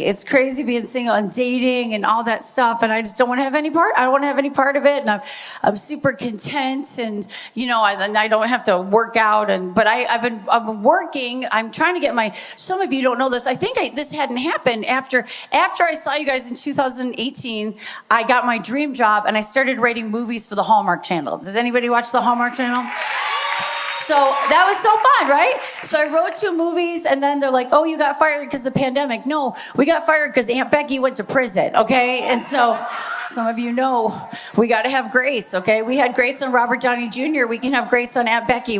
It's crazy being single and dating and all that stuff, and I just don't want to have any part. I don't want to have any part of it, and I'm super content, and I don't have to work out. But I've been working. I'm trying to get my. Some of you don't know this. I think this hadn't happened after I saw you guys in 2018. I got my dream job, and I started writing movies for the Hallmark Channel. Does anybody watch the Hallmark Channel? So that was so fun, right? So I wrote 2 movies, and then they're like, oh, you got fired because of the pandemic. No, we got fired because Aunt Becky went to prison, okay? And so some of you know we got to have grace, okay? We had grace on Robert Downey Jr. We can have grace on Aunt Becky.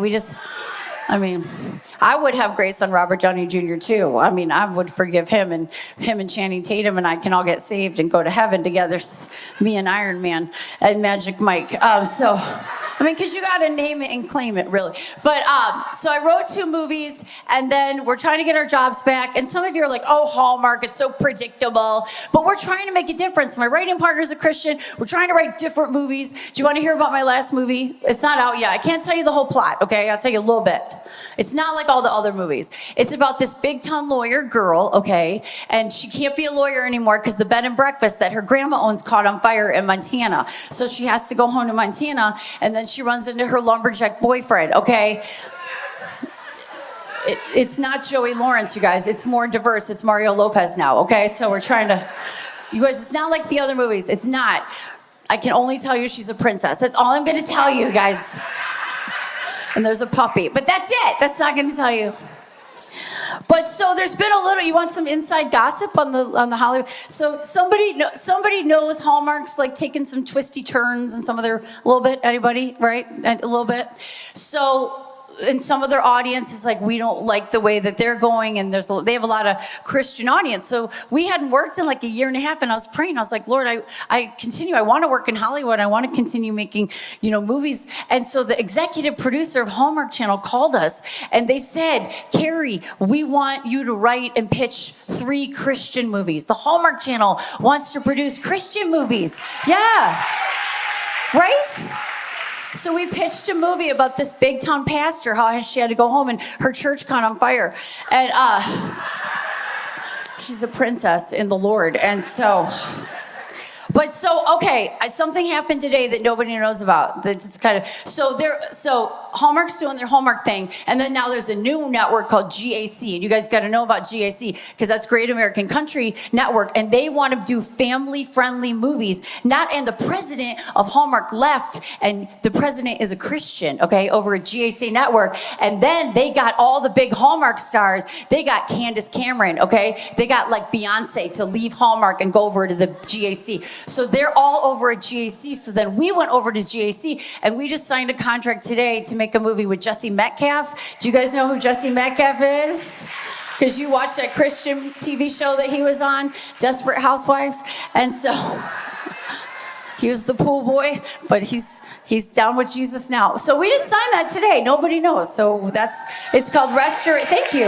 I would have grace on Robert Downey Jr. too. I would forgive him and Channing Tatum, and I can all get saved and go to heaven together, me and Iron Man and Magic Mike. Because you got to name it and claim it, really. But so I wrote 2 movies, and then we're trying to get our jobs back. And some of you are like, oh, Hallmark, it's so predictable. But we're trying to make a difference. My writing partner's a Christian. We're trying to write different movies. Do you want to hear about my last movie? It's not out yet. I can't tell you the whole plot, okay? I'll tell you a little bit. It's not like all the other movies. It's about this big town lawyer girl, okay? And she can't be a lawyer anymore because the bed and breakfast that her grandma owns caught on fire in Montana. So she has to go home to Montana, and then she runs into her lumberjack boyfriend, okay? It's not Joey Lawrence, you guys. It's more diverse. It's Mario Lopez now, okay? So we're trying to... You guys, it's not like the other movies. It's not. I can only tell you she's a princess. That's all I'm going to tell you, guys. And there's a puppy. But that's it. That's not going to tell you. But so there's been a little, you want some inside gossip on the Hollywood? So somebody knows Hallmark's like taking some twisty turns and some of their, a little bit, anybody, right? A little bit. So, and some of their audience is like, we don't like the way that they're going, and they have a lot of Christian audience. So we hadn't worked in like a year and a half, and I was praying. I was like, Lord, I want to work in Hollywood. I want to continue making, movies. And so the executive producer of Hallmark Channel called us, and they said, Kerri, we want you to write and pitch 3 Christian movies. The Hallmark Channel wants to produce Christian movies. Yeah. Right? So we pitched a movie about this big town pastor, how she had to go home and her church caught on fire. And she's a princess in the Lord. And so, okay, something happened today that nobody knows about. That's kind of, so Hallmark's doing their Hallmark thing, and then now there's a new network called GAC, and you guys got to know about GAC because that's Great American Country Network, and they want to do family-friendly movies. And the president of Hallmark left, and the president is a Christian, okay, over at GAC Network, and then they got all the big Hallmark stars. They got Candace Cameron, okay, they got like Beyonce to leave Hallmark and go over to the GAC. So they're all over at GAC. So then we went over to GAC, and we just signed a contract today to make a movie with Jesse Metcalf. Do you guys know who Jesse Metcalf is? Because you watched that Christian TV show that he was on, Desperate Housewives. And so he was the pool boy, but he's down with Jesus now. So we just signed that today. Nobody knows. So it's called Thank you.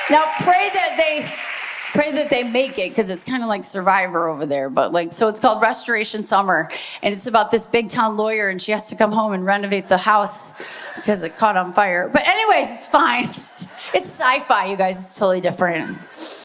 Now pray that they make it, because it's kind of like Survivor over there. But so it's called Restoration Summer, and it's about this big town lawyer, and she has to come home and renovate the house because it caught on fire. But anyways, it's fine. It's sci-fi, you guys. It's totally different.